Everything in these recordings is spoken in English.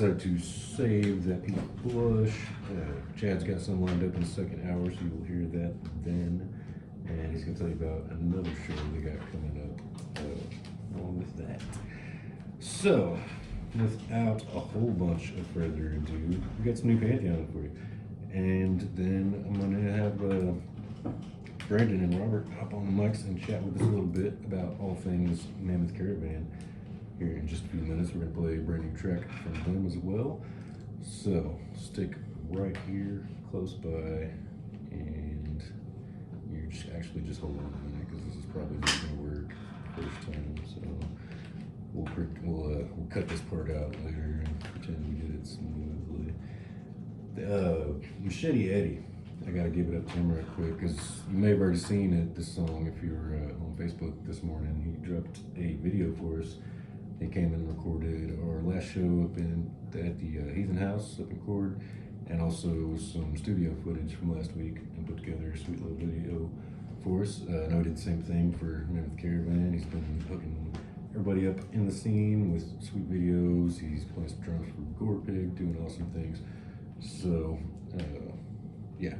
decided to save that Pink Blush. Chad's got some lined up in the second hour, so you'll hear that then. And he's going to tell you about another show they got coming up along with that. So, without a whole bunch of further ado, we got some new Pantheon for you. And then I'm going to have Brandon and Robert hop on the mics and chat with us a little bit about all things Mammoth Caravan. Here in just a few minutes, we're going to play a brand new track from them as well. So, stick right here, close by, and you're just hold on a minute because this is probably not going to work first time. So, we'll cut this part out later and pretend we did it smoothly. Machete Eddie, I gotta give it up to him right quick because you may have already seen it, this song, if you were on Facebook this morning. He dropped a video for us. He came and recorded our last show up at the Heathen House up in Cord, and also some studio footage from last week, and put together a sweet little video for us. I know he did the same thing for Mammoth Caravan. He's been hooking everybody up in the scene with sweet videos. He's playing some drums for Gore Pig, doing awesome things. So, yeah,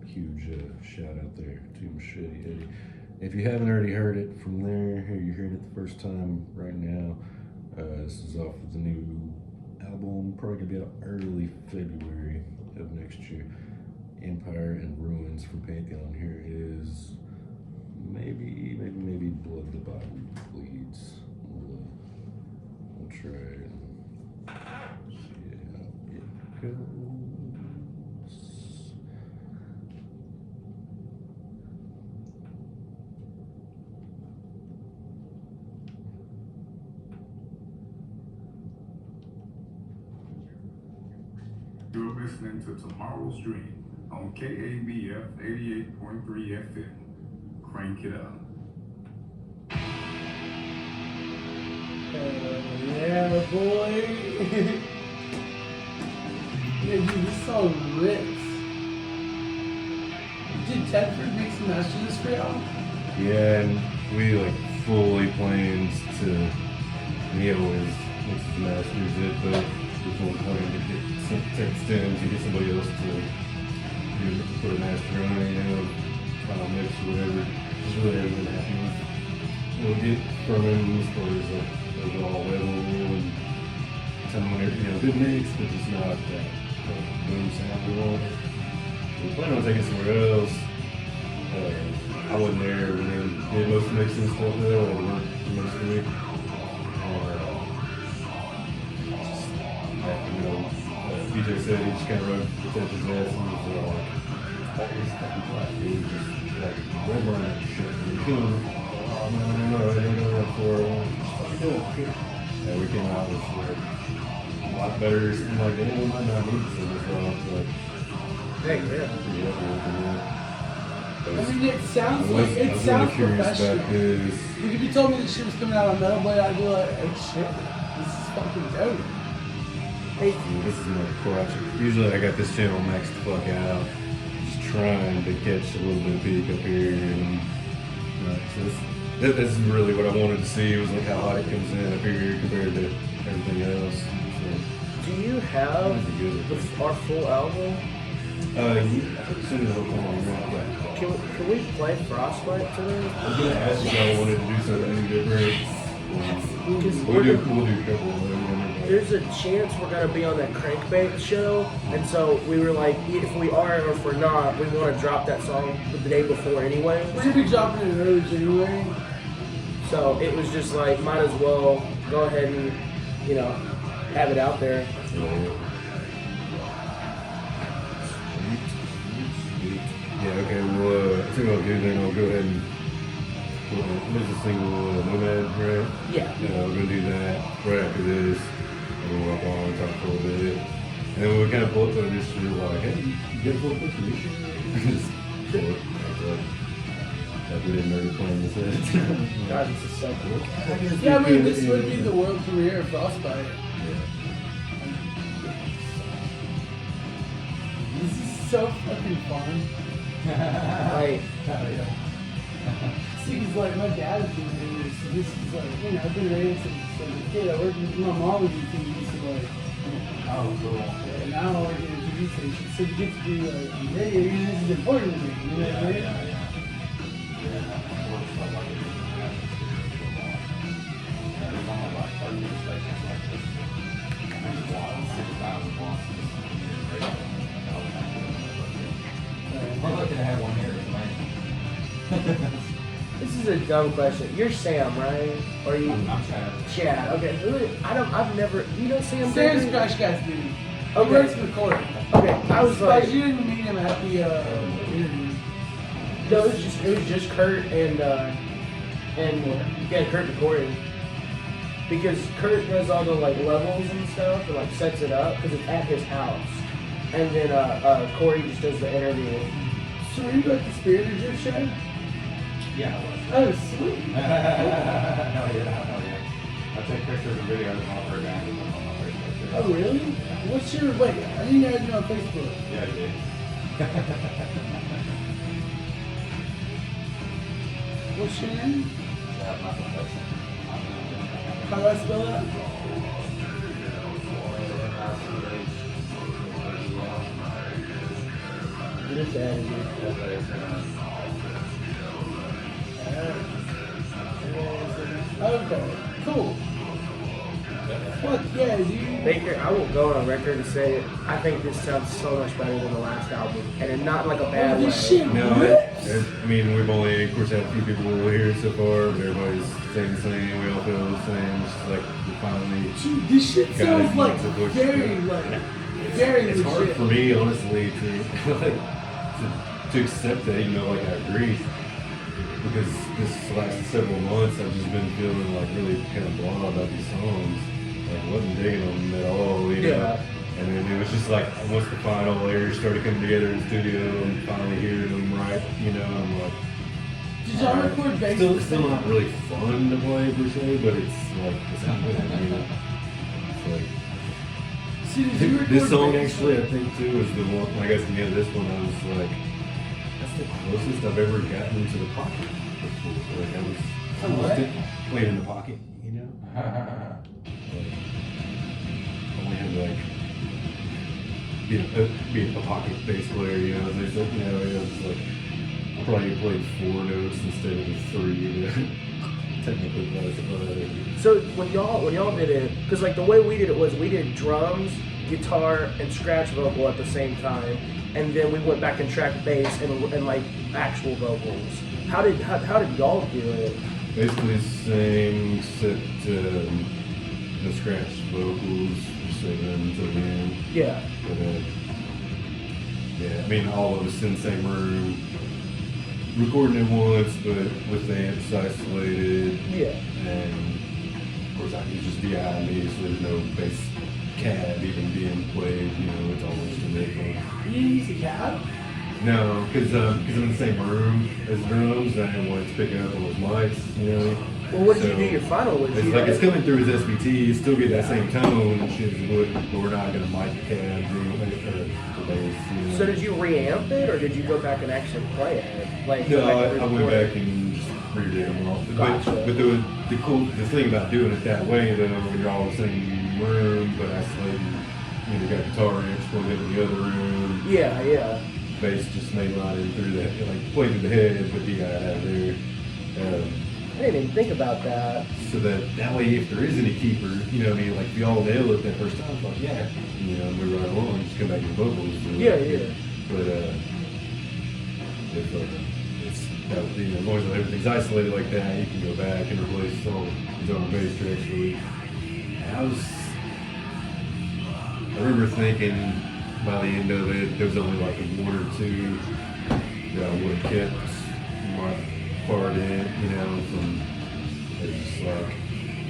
huge shout out there to Machete Eddie. If you haven't already heard it from there, here you're hearing it the first time right now. This is off of the new album, probably gonna be out early February of next year. Empire and Ruins from Pantheon. Here is maybe Blood the Bible Bleeds. We'll try it. See how it goes. You're listening to Tomorrow's Dream on KABF 88.3 FM. Crank it up. Yeah, boy. Yeah, dude, this song rips. Did Tedford mix and master this for y'all? Yeah, and we fully planned to. He always mixes and masters it, but we fully planned to get some text in to get somebody else to put a master on it, final mix or whatever. Just really everything happy with. We'll get from him as far as overall level and tell him whenever, good mix, but just not that boom sound we want. We plan on taking somewhere else. I wasn't there when they did most of the mixing and stuff though. I had to work for most of the week. BJ said he just kind of rubbed his ass and was like, "That is fucking black dude, just like red line and shit." And he came, "Oh no, I don't know that for fucking do it." And we came out with a lot better, and like they might not need to say this off, but Heck yeah. pretty happy with it. I mean, it sounds I was really curious professional. about this. Like, if you told me that shit was coming out on Metal Blade, I'd be like, oh shit, this is fucking dope. This is my crotch. Usually I got this channel maxed the fuck out. Just trying to catch a little bit of peak up here. And so this is really what I wanted to see, was like how hot it comes in up here compared to everything else. So, Do you have our full album? I think as soon as I come on, yeah. Can we play Frostbite today? I was gonna ask if y'all wanted to do something different. We'll do a couple of them. There's a chance we're gonna be on that Crankbait show, and so we were like, if we are or if we're not, we want to drop that song the day before anyway. We're gonna be dropping it in early January. So it was just like, might as well go ahead and, have it out there. Yeah, okay, well, I think what I'll do then, I'll go ahead and there's a single Nomad, right? Yeah. We're going to do that right after this, and we'll walk on and talk for a little bit. And then we'll kind of pull up on this shit like, hey, you get a full picture of this shit? Just pull it. Like we didn't know you were playing this in. God, this is so cool. Yeah, I mean, this would be the world premiere of Frostbite. Yeah. This is so fucking fun. Like, See, because like my dad is doing this, so this is like, I've been raised as a kid. I worked with my mom with YouTube, so like, Oh, cool. And now I work at a TV station, so you get to do like on radio. This is important to me. You know what I mean? Yeah. Works like a there's only like 30 stations like this. I think it's 6,000 watts. We're looking to have one here tonight. This is a dumb question. You're Sam, right? Or are you? I'm Chad. Chad. Okay. I've never. You know Sam? Sam's Baker? Crash Guys dude. He Okay. works for the court. Okay. I was But like, you didn't meet him at the interview. no, it was just Kurt and Kurt and Corey. Because Kurt does all the like levels and stuff and like sets it up because it's at his house, and then Corey just does the interview. So were you like the spirit of your show? Yeah, I was. Oh, sweet. Hell yeah. I take pictures and videos of all our guys and put them on my Facebook. Oh, really? What's your, wait, I didn't know you on Facebook. Yeah, I did. What's your name? Yeah, my profession. How do I spell that? Just added you. Okay, cool. Fuck yeah, dude. Baker, I will go on record and say I think this sounds so much better than the last album, and not like a bad way. This shit No, rips. I mean, we've only, of course, had a few people here so far, but everybody's saying the same. We all feel the same. It's just like we finally. Dude, this shit Got sounds it. like It's a bush. very It's hard legit. for me, honestly, to like to accept that, even though like I agree, because this last several months I've just been feeling like really kind of blah about these songs, like wasn't digging them at all, you know. Yeah. And then it was just like once the final layers started coming together in the studio and finally hearing them right, you know, I'm like. Did y'all record bass? Still not really fun to play per se, but it's like it's happening. I mean, it's like. See, did you record This song bass? actually, I think too, is the one. I guess at the end of this one, I was like, that's the closest I've ever gotten to the pocket before. Like I was what? playing in the pocket, you know. Like, only had to like be a pocket bass player, you know. There's like, you know, it was like I probably played 4 notes instead of the 3. You know? Technically, but So when y'all did it, because like the way we did it was we did drums, guitar, and scratch vocal at the same time, and then we went back and tracked bass and like actual vocals. How did y'all do it? basically the same, except the scratch vocals, just say them to the end. Yeah. But yeah, I mean, all of us in the same room, recording it once, but with the amps isolated. Yeah. And of course, I can just behind me, so there's no bass cab even being played. You know, it's all instrumental. You didn't use a cab? No, because I'm in the same room as drums, and I didn't want it to pick up on those mics. You know. Well, what did So, you do your final with? It's You like had- it's coming through his SBT, you still get that same tone and shit, but we're not gonna mic the cabs or the bass. You know. So did you reamp it, or did you go back and actually play it? Like No, go back I and went record? back and just redid them all. Gotcha. But the thing about doing it that way, though, when you're all in the same room, but isolated, you know, you got guitar amps plugged into the other room. Yeah, yeah. Bass just made right in through the, like, played through the head, but you got out of there. I didn't even think about that. So that way, if there is any keeper, you know what I mean, like if you all nail it that first time, like yeah, you know, move right along, just come back to the vocals. Yeah, yeah. But if it's that, you know, as long as everything's isolated like that, you can go back and replace all the drum and bass tracks. Really, I remember thinking by the end of it, there was only like 1 or 2 that I would have kept my part in, you know, from it's just like,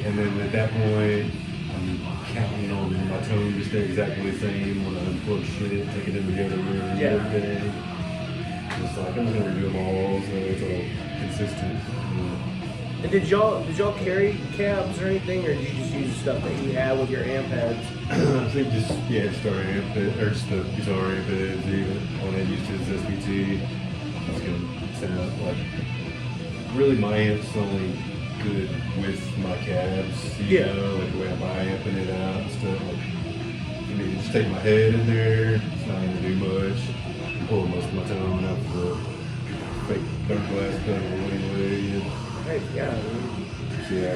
and then at that point, I'm counting on my tone to stay exactly the same when I unplug shit, take it into the other room, Yeah. everything. It's like I'm just gonna redo them all, so it's all consistent. You know. And did y'all carry cabs or anything, or did you just use the stuff that you had with your amp heads? I think just our amp, or just the guitar amp is even when I used his SBT. It's gonna sound like really my amp's only good with my cabs, you Yeah. know, like the way I'm amping it out and stuff. Like, I mean, it's just take my head in there. It's not gonna do much. I'm pulling most of my tone out the fake dark glass pedal anyway. And Hey, yeah. so yeah,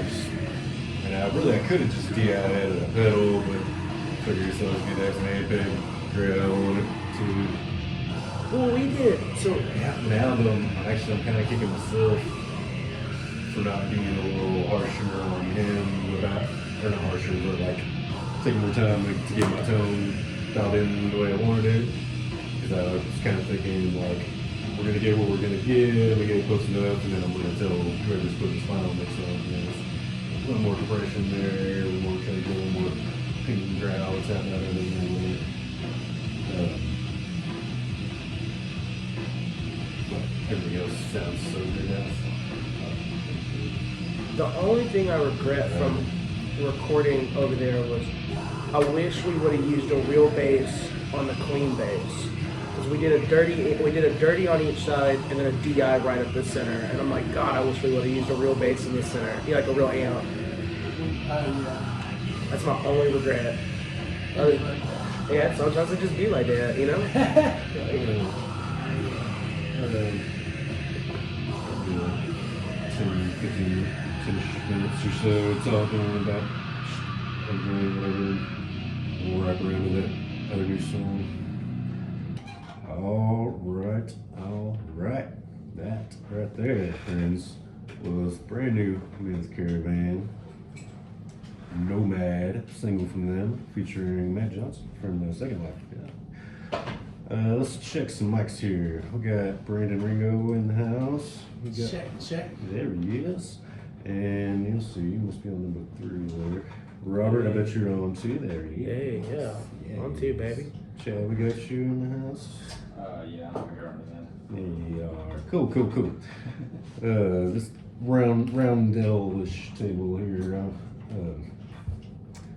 I could have just DI'd a pedal, but figured so let's get that Ampeg grill on it too. Well, we did. So Yeah, now though, I'm kind of kicking myself for not being a little harsher on him without, or not harsher, but like taking more time to get my tone dialed in the way I wanted it. Because I was kind of thinking like, we're gonna get what we're gonna get, we get it close enough, and then I'm gonna tell whoever's putting this final mix on, you know, a little more compression there, a little more kind of a little more pink and growl, what's happening out of it. But everything else sounds so good now. the only thing I regret from recording over there was I wish we would have used a real bass on the clean bass. Because we did a dirty on each side and then a DI right up the center. And I'm like, God, I wish we would have used a real bass in the center. Like a real amp. That's my only regret. Yeah, sometimes it just be like that, you know? 10-15 minutes or so talking about whatever. We'll wrap around with that other new song. All right. That right there, friends, was brand new Mammoth Caravan Nomad single from them, featuring Matt Johnson from the Second Life. Yeah. Let's check some mics here. We got Brandon Ringo in the house. We got, Check. There he is. And you'll see, you must be on number 3 there. Robert, I bet you're on 2. There he is. Hey, yeah. On 2, baby. Chad, we got you in the house. Yeah, I'm here under that. There you are. Cool. This roundelish table here.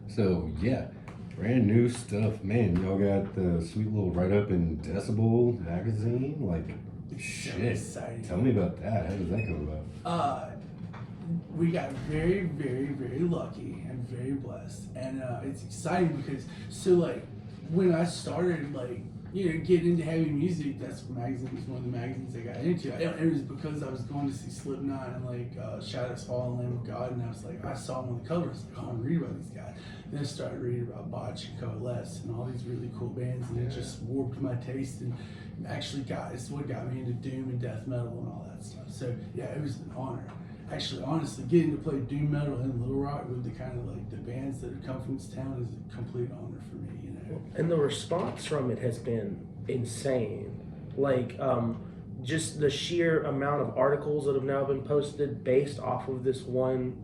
So yeah, brand new stuff, man. Y'all got the sweet little write-up in Decibel magazine. Like, shit. Exciting. Tell me about that. How does that come about? We got very, very, very lucky and very blessed, and it's exciting because when I started getting into heavy music, Decibel magazine was one of the magazines I got into. It was because I was going to see Slipknot and Shadows Fall, Lamb of God, and I was like, I saw them on the cover. I was like, I want to read about these guys. Then I started reading about Botch and Coalesce and all these really cool bands, and it just warped my taste and actually it's what got me into doom and death metal and all that stuff. So yeah, it was an honor. Actually, honestly, getting to play doom metal in Little Rock with the kind of the bands that have come from this town is a complete honor for me, you know. And the response from it has been insane. Just the sheer amount of articles that have now been posted based off of this one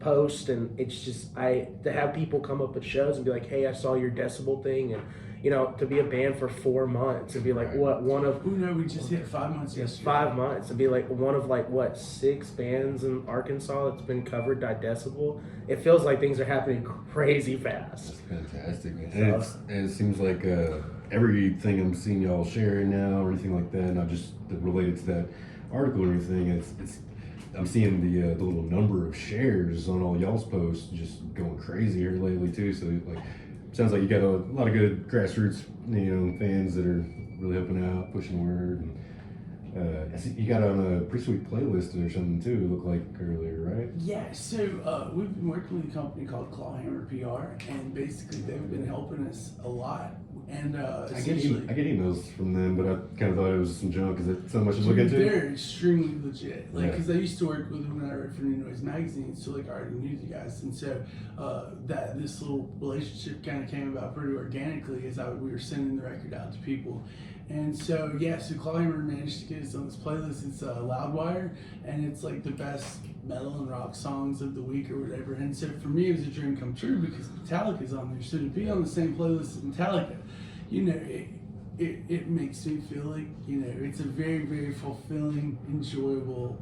post, and it's just to have people come up at shows and be like, hey, I saw your Decibel thing, and to be a band for 4 months and be like, we just hit 5 months yesterday. 5 months and be like one of 6 bands in Arkansas that's been covered by Decibel. It feels like things are happening crazy fast. That's fantastic, man. And it seems like everything I'm seeing y'all sharing now or anything like that, not just related to that article or anything, I'm seeing the little number of shares on all y'all's posts just going crazy here lately too. So sounds like you got a lot of good grassroots, fans that are really helping out, pushing word. And, I see you got on a pretty sweet playlist or something too. It looked like earlier, right? Yeah. So we've been working with a company called Clawhammer PR, and basically they've been helping us a lot. And I get emails from them, but I kind of thought it was some junk. Is it so much to look into? They're extremely legit. Because I used to work with them when I wrote for New Noise magazine, so I already knew the guys, and so this little relationship kind of came about pretty organically as we were sending the record out to people. And so Clawhammer managed to get us on this playlist. It's Loudwire, and it's like the best metal and rock songs of the week or whatever. And so for me, it was a dream come true because Metallica's on there. So to be on the same playlist as Metallica, it makes me feel like it's a very, very fulfilling, enjoyable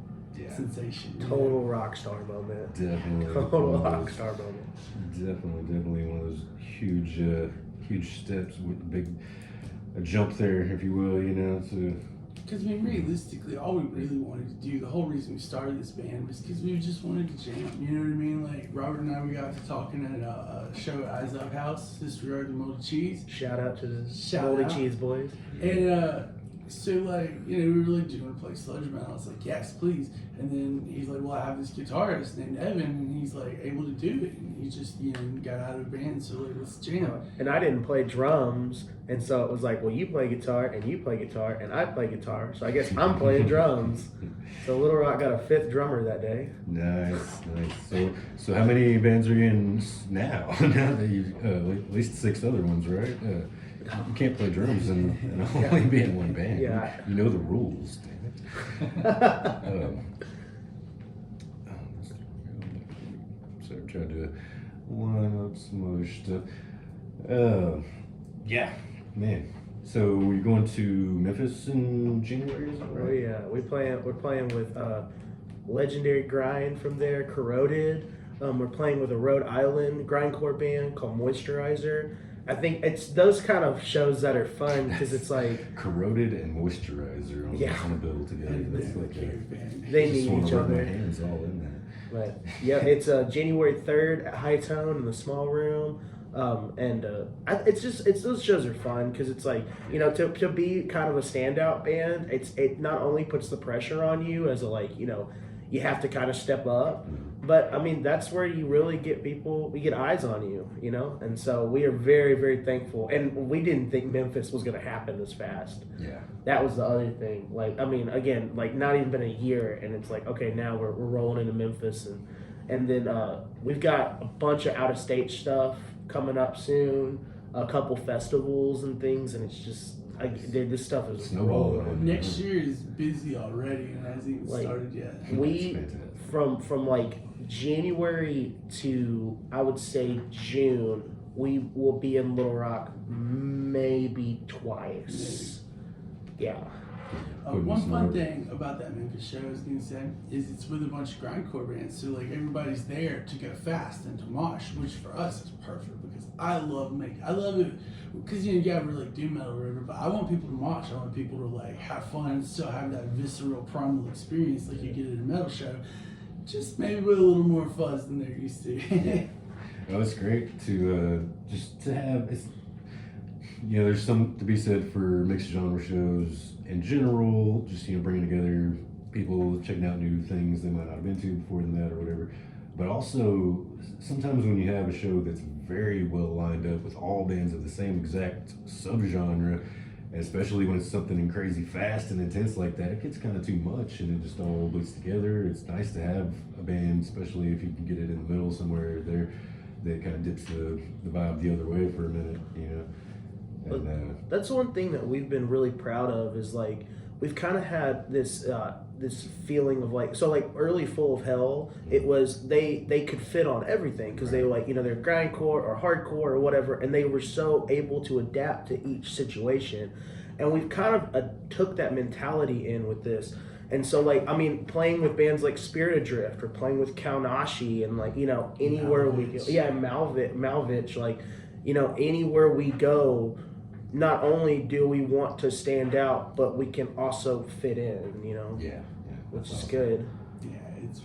sensation. Total rock star moment. Definitely. Total rock star moment. Definitely one of those huge steps with a jump there, if you will, to Because I mean, realistically, all we really wanted to do, the whole reason we started this band was because we just wanted to jam. You know what I mean? Like Robert and I, we got to talking at a show at Eyes Up House, Disregard the Moldy Cheese. Shout out to the Shout Moldy out. Cheese boys. And so like, you know, we really do want to play sludge metal. I was like, yes, please. And then he's like, well, I have this guitarist named Evan, and he's like able to do it. And he just, you know, got out of the band, so like, let's jam. And I didn't play drums, and so it was like, well, you play guitar, and you play guitar, and I play guitar, so I guess I'm playing drums. So Little Rock got a 5th drummer that day. Nice. So how many bands are you in now? Now that you've at least 6 other ones, right? You can't play drums and only be in one band. Yeah. You know the rules, damn it. So I'm trying to line up some other stuff. Yeah, man. So you're going to Memphis in January, is that Oh right? yeah, we're playing with legendary grind from there, Corroded. We're playing with a Rhode Island grindcore band called Moisturizer. I think it's those kind of shows that are fun because it's like Corroded and Moisturizer on a bill together. That's like they just need wanna each rub my other. hands all in that. But yeah, it's January 3rd at High Tone in the small room. It's those shows are fun because it's like, you know, to be kind of a standout band, it not only puts the pressure on you as a, like, you know, you have to kind of step up, but I mean that's where you really get we get eyes on you, you know, and so we are very, very thankful, and we didn't think Memphis was going to happen this fast. Yeah. That was the other thing. Like, I mean, again, like not even been a year, and it's like, okay, now we're rolling into Memphis, and then we've got a bunch of out of state stuff coming up soon, a couple festivals and things, and it's just dude, this stuff is Snowballing. rolling. Next year is busy already and hasn't even Like, started yet. We Fantastic. from like January to I would say June, we will be in Little Rock maybe twice. Yeah. One fun thing about that Memphis show, I was gonna say, is it's with a bunch of grindcore bands. So like everybody's there to go fast and to mosh, which for us is perfect because I love it because you gotta really do metal or whatever. But I want people to mosh. I want people to like have fun and still have that visceral primal experience like you get at a metal show, just maybe with a little more fuzz than they're used to. Oh, it's great to just to have. It's, you know, there's some to be said for mixed genre shows in general. Just, you know, bringing together people checking out new things they might not have been to before than that or whatever. But also sometimes when you have a show that's very well lined up with all bands of the same exact subgenre, especially when it's something crazy fast and intense like that, it gets kind of too much and it just all bleeds together. It's nice to have a band, especially if you can get it in the middle somewhere there, that kind of dips the vibe the other way for a minute, you know. And, that's one thing that we've been really proud of is like we've kind of had this this feeling of like, so like early Full of Hell, it was they could fit on everything because they were like, you know, they're grindcore or hardcore or whatever, and they were so able to adapt to each situation, and we've kind of took that mentality in with this. And so, like, I mean, playing with bands like Spirit Adrift or playing with Kaunashi and, like, you know, anywhere we go. Yeah, Malvich, like, you know, anywhere we go, not only do we want to stand out, but we can also fit in, you know? yeah, Which is good. Yeah, it's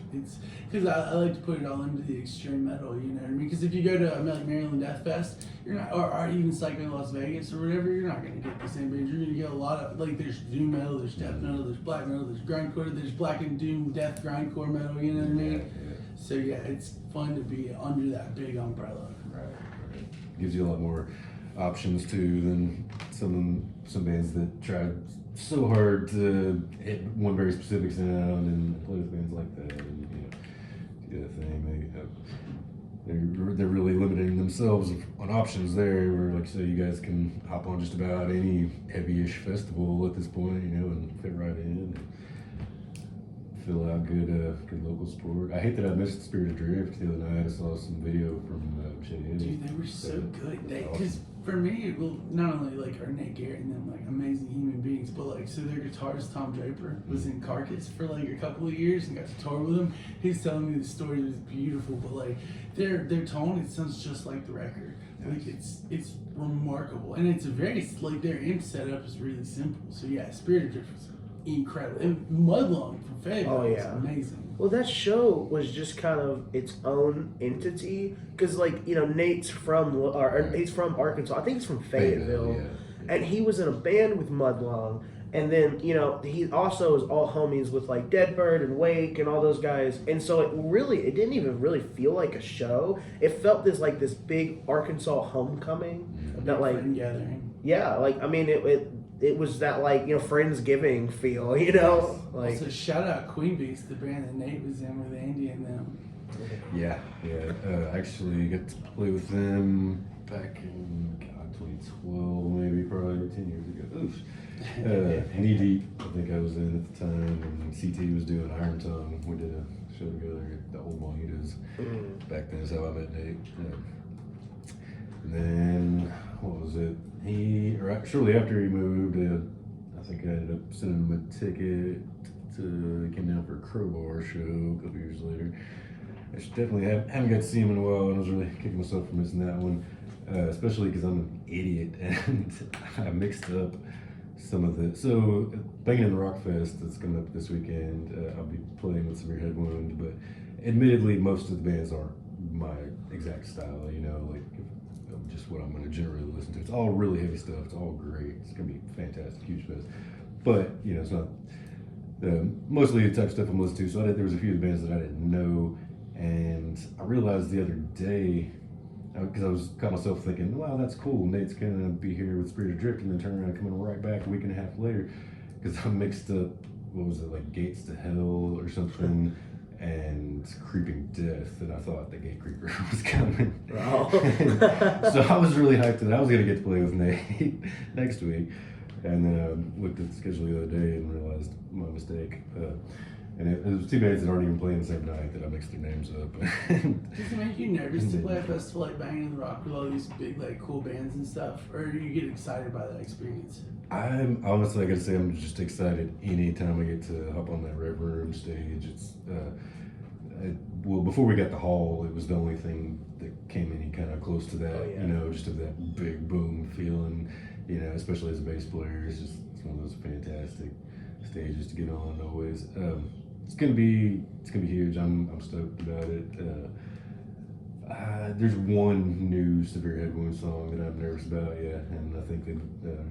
because I like to put it all into the extreme metal, you know what I mean? Because if you go to Maryland Death Fest, you're not, or even Psycho in Las Vegas or whatever, you're not going to get the same bands. You're going to get a lot of, like, there's doom metal, there's death metal, there's black metal, there's grindcore, there's black and doom, death, grindcore metal, you know what I mean? So yeah, it's fun to be under that big umbrella. Right. Gives you a lot more options too than some bands that try so hard to hit one very specific sound and play with bands like that, and, you know, do that thing. They're really limiting themselves on options there. Where, like, so you guys can hop on just about any heavy-ish festival at this point, you know, and fit right in. And fill out good local support. I hate that I missed Spirit Adrift the other night. I saw some video from Shady. Dude, they were so good. Because for me, well, not only like are Nate Garrett and them like amazing human beings, but like, so their guitarist Tom Draper was in Carcass for like a couple of years and got to tour with him. He's telling me the story. It was beautiful, but like their tone, it sounds just like the record. Like it's remarkable, and it's a very like their amp setup is really simple. So yeah, Spirit Adrift was incredible. And Mudlong from Fayetteville Oh, was yeah. amazing. Well, that show was just kind of its own entity because, like, Nate's he's from Arkansas. I think he's from Fayetteville, yeah. and he was in a band with Mudlong. And then he also is all homies with like Deadbird and Wake and all those guys. And so it didn't even really feel like a show. It felt this big Arkansas homecoming that like Friend gathering. yeah, like I mean it was that like Friendsgiving feel, like Also, shout out Queen Beast, the band that Nate was in with Andy and them. Yeah. Actually got to play with them back in 2012, maybe probably 10 years ago. Oof. Knee Deep, I think I was in at the time, and CT was doing Iron Tongue. We did a show together at the old Mojitos. Back then is how I met Nate. And then, what was it? Shortly after he moved, I think I ended up sending him a ticket he came down for a Crowbar show a couple years later. I definitely haven't got to see him in a while, and I was really kicking myself for missing that one, especially because I'm an idiot and I mixed up some of the. So, Banging in the Rock Fest that's coming up this weekend, I'll be playing with Severe Head Wound, but admittedly, most of the bands aren't my exact style, like just what I'm going to generally listen to. It's all really heavy stuff, it's all great, it's going to be fantastic, huge fest. But, it's not mostly the type of stuff I'm listening to, so there was a few of the bands that I didn't know, and I realized the other day, because caught myself thinking, wow, that's cool, Nate's gonna be here with Spirit Adrift and then turn around and coming right back a week and a half later, because I mixed up, what was it, like Gates to Hell or something, and Creeping Death, and I thought the Gate Creeper was coming. Oh. So I was really hyped that I was gonna get to play with Nate next week, and then looked at the schedule the other day and realized my mistake. And it was two bands that aren't even playing the same night that I mixed their names up. Does it make you nervous to play a festival like Banging in the Rock with all these big, like, cool bands and stuff? Or do you get excited by that experience? I'm honestly, I gotta say, I'm just excited anytime I get to hop on that Red Room stage. It's well, before we got the hall, it was the only thing that came any kind of close to that. Oh, yeah. Just of that big boom feeling. Especially as a bass player, it's one of those fantastic stages to get on always. It's gonna be huge. I'm stoked about it. There's one new Severe Head Wound song that I'm nervous about, and I think they're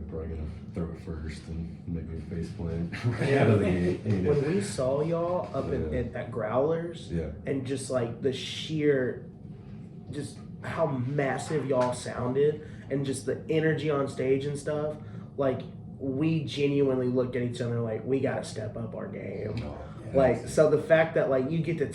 probably gonna throw it first and make me face plant right out of the gate. When we saw y'all up at Growlers, and just like the sheer, just how massive y'all sounded, and just the energy on stage and stuff, like we genuinely looked at each other like we gotta step up our game. Like, so the fact that like you get to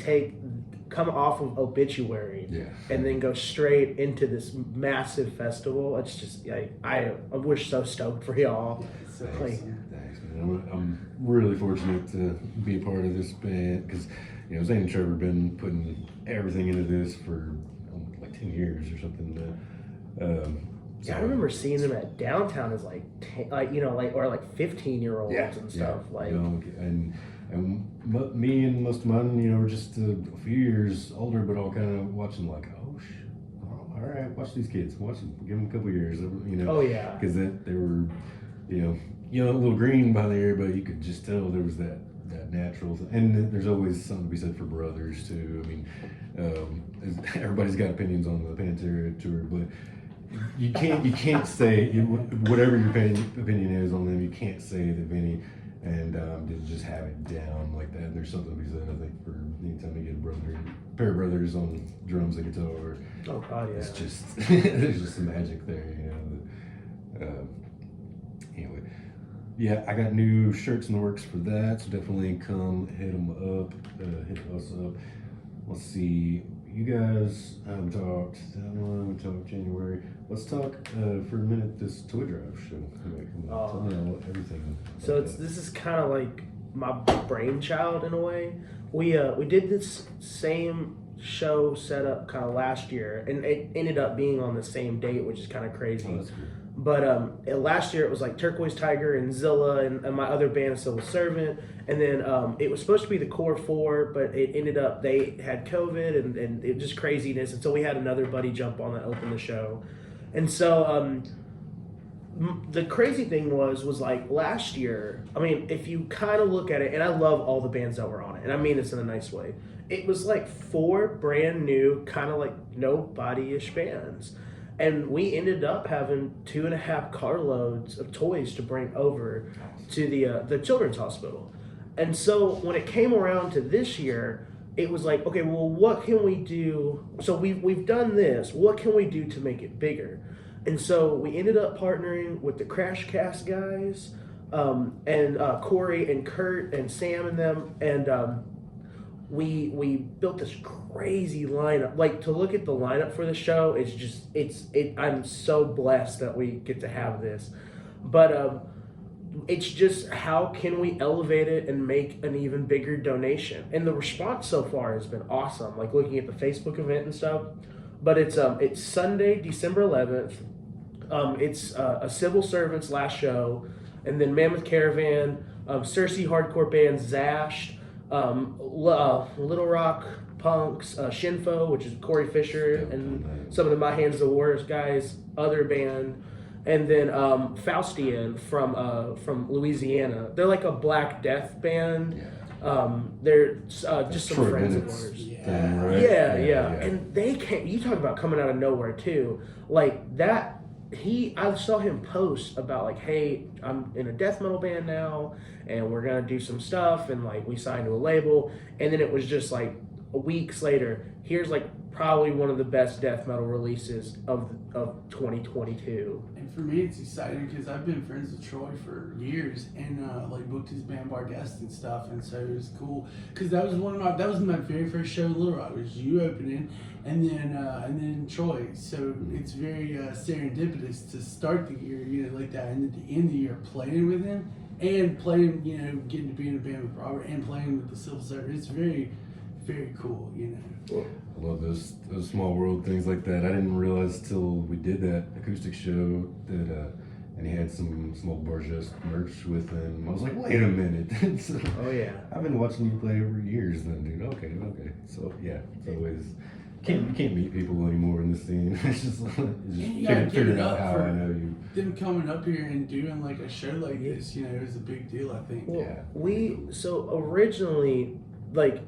come off of Obituary and then go straight into this massive festival, it's just like I was so stoked for y'all. So Thanks, man. I'm really fortunate to be a part of this band because Zane and Trevor have been putting everything into this for like 10 years or something. I remember seeing them at downtown as like 15-year-olds and stuff. And me and most of mine, were just a few years older, but all kind of watching like, all right, watch these kids, watch them, give them a couple years, Oh yeah, because they were, a little green by the ear, but you could just tell there was that natural thing. And there's always something to be said for brothers too. I mean, everybody's got opinions on the Pantera tour, but you can't say whatever your opinion is on them. You can't say that Vinny and didn't just have it down like that. There's something to be said, I think, for anytime you get a pair of brothers on drums and guitar. Oh God, yeah. It's just there's just some magic there, Anyway, I got new shirts in the works for that, so definitely come hit them up, hit us up. Let's see. You guys haven't talked. We talked January. Let's talk for a minute. This toy drive show. Tell me everything. So this is kind of like my brainchild in a way. We did this same show setup kind of last year, and it ended up being on the same date, which is kind of crazy. Oh, that's cool. But last year it was like Turquoise Tiger and Zilla and my other band Civil Servant, and then it was supposed to be the Core Four, but it ended up they had COVID and it was just craziness, and so we had another buddy jump on that opened the show, and so the crazy thing was like last year. I mean, if you kind of look at it, and I love all the bands that were on it, and I mean this in a nice way. It was like 4 brand new, kind of like nobody-ish bands, and we ended up having 2.5 carloads of toys to bring over to the children's hospital. And so when it came around to this year, it was like, okay, well, what can we do? So we've done this. What can we do to make it bigger? And so we ended up partnering with the Crash Cast guys, and Corey and Kurt and Sam and them, and we built this crazy lineup. Like, to look at the lineup for the show, I'm so blessed that we get to have this. But it's just, how can we elevate it and make an even bigger donation? And the response so far has been awesome. Like, looking at the Facebook event and stuff. But it's Sunday, December 11th. It's a civil servant's last show, and then Mammoth Caravan, Cersei hardcore band Zashed, Little Rock Punks, Shinfo, which is Corey Fisher, and some of the My Hands the Warriors guys, other band. And then Faustian from Louisiana. They're like a Black Death band. They're just some Troy friends of Bennett's ours. thing, right? Yeah. And they came. You talk about coming out of nowhere too. Like that. I saw him post about like, hey, I'm in a death metal band now, and we're gonna do some stuff, and like we signed to a label. And then it was just like weeks later, here's like probably one of the best death metal releases of 2022. And for me, it's exciting because I've been friends with Troy for years, and like booked his band Bar Guest and stuff, and so it was cool because that was my very first show in Little Rock. It was you opening, and then Troy. So it's very serendipitous to start the year, like that, and at the end of the year playing with him and playing, getting to be in a band with Robert and playing with the Civil Service. It's very, very cool, I love those small world things like that. I didn't realize till we did that acoustic show that, and he had some small Bargest merch with him. I was like, wait a minute. So, Oh yeah. I've been watching you play for years then, dude. Okay. So yeah, it's always, you can't meet people anymore in the scene. It's just you can't gotta figure give it out up how for I know you. them coming up here and doing like a show like this, it was a big deal, I think. Well, so originally, like,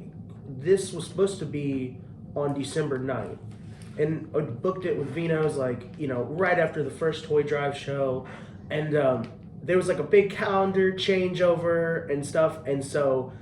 this was supposed to be on December 9th, and I booked it with Vino's like, right after the first Toy Drive show, and there was like a big calendar changeover and stuff, and so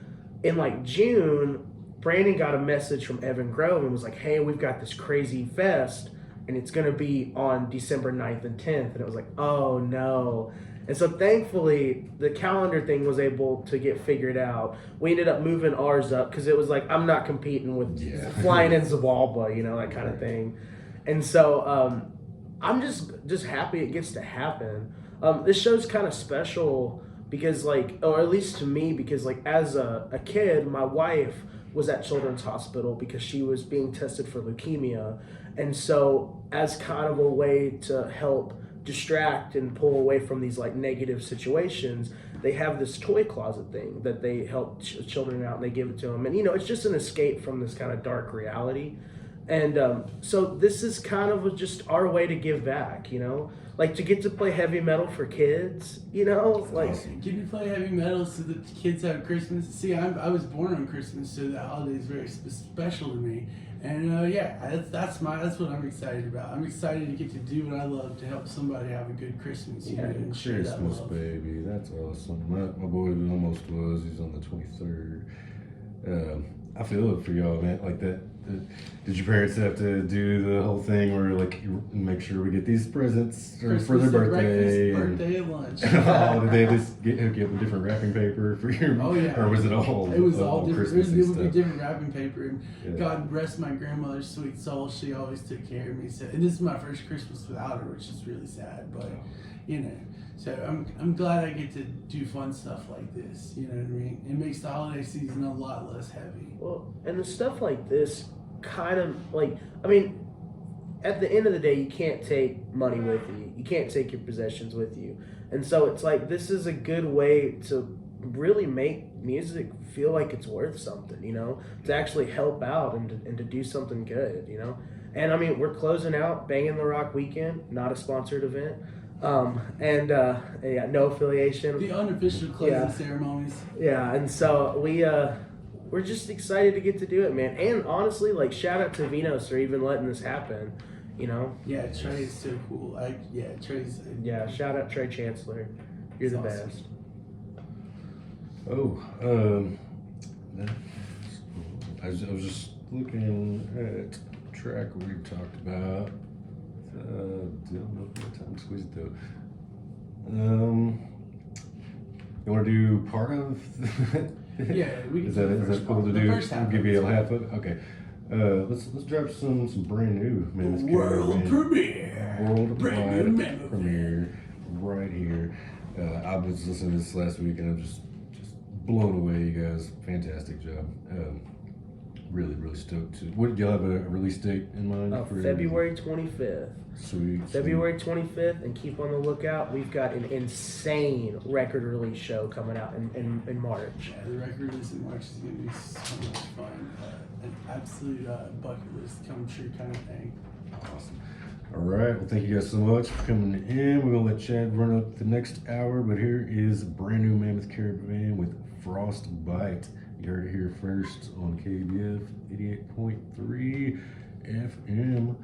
in like June, Brandon got a message from Evan Grove and was like, hey, we've got this crazy fest, and it's going to be on December 9th and 10th, and it was like, oh no. And so thankfully, the calendar thing was able to get figured out. We ended up moving ours up because it was like, I'm not competing with flying in Zabalba, that kind of thing. And so I'm just happy it gets to happen. This show's kind of special because, like, or at least to me, because like as a kid, my wife was at Children's Hospital because she was being tested for leukemia. And so as kind of a way to help distract and pull away from these like negative situations, they have this toy closet thing that they help children out, and they give it to them, and it's just an escape from this kind of dark reality. And so this is kind of just our way to give back, like to get to play heavy metal for kids, like get to play heavy metal so that the kids have Christmas. See, I was born on Christmas, so the holiday is very special to me. And that's what I'm excited about. I'm excited to get to do what I love, to help somebody have a good Christmas. And share that Christmas, love. baby. That's awesome. My boy almost was. He's on the 23rd. I feel it for y'all, man. Like that. Did your parents have to do the whole thing where like you make sure we get these presents for their birthday? Birthday and lunch. Oh, did they just hook you up with different wrapping paper for your? Oh yeah. Or was it all? It was all different. Christmassy It would be stuff? different wrapping paper. And God rest my grandmother's sweet soul. She always took care of me. So, and this is my first Christmas without her, which is really sad. But so I'm glad I get to do fun stuff like this. You know what I mean? It makes the holiday season a lot less heavy. Well, and the stuff like this kind of like, I mean, at the end of the day, you can't take money with you. You can't take your possessions with you. And so it's like, this is a good way to really make music feel like it's worth something, to actually help out and to do something good, And I mean, we're closing out Bangin' the Rock weekend, not a sponsored event. Yeah, no affiliation. The unofficial closing Yeah. ceremonies. Yeah, and so we're just excited to get to do it, man. And honestly, like shout out to Vinos for even letting this happen. You know, Yeah, Trey is so cool. Trey's. yeah. Shout out Trey Chancellor, you're the That's awesome. best. Oh, that's cool. I was just looking at the track we talked about. Don't know if I have time to squeeze it though. You want to do part of? Yeah, we can Is do that the first cool part. to The do? first half I'll give of you it's a half of it. Okay. Let's drop some brand new Mammoth World Caravan. premiere. Worldwide Brand new Mammoth. premiere right here. I was listening to this last week and I'm just blown away. You guys, fantastic job. Really stoked. What do y'all have a release date in mind? For February 25th. Sweet. February 25th, and keep on the lookout. We've got an insane record release show coming out in March. Yeah, the record list in March is going to be so much fun. An absolute bucket list come true kind of thing. Awesome. All right. Well, thank you guys so much for coming in. We're gonna let Chad run up the next hour, but here is a brand new Mammoth Caravan with Frostbite. You heard it here first on KABF 88.3 FM,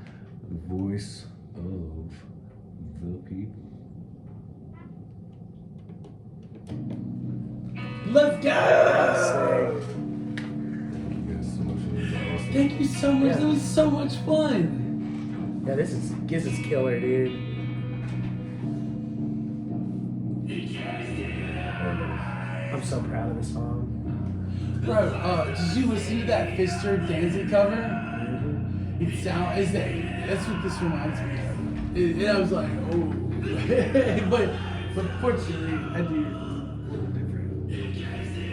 the voice of the people. Let's go! Thank you guys so much. It was awesome. Thank you so much. Yeah. It was so much fun. Yeah, this is killer, dude. I'm so proud of this song. Bro, did you listen to that Fister Dancing cover? It that's what this reminds me of. And I was like, oh. but fortunately, I do.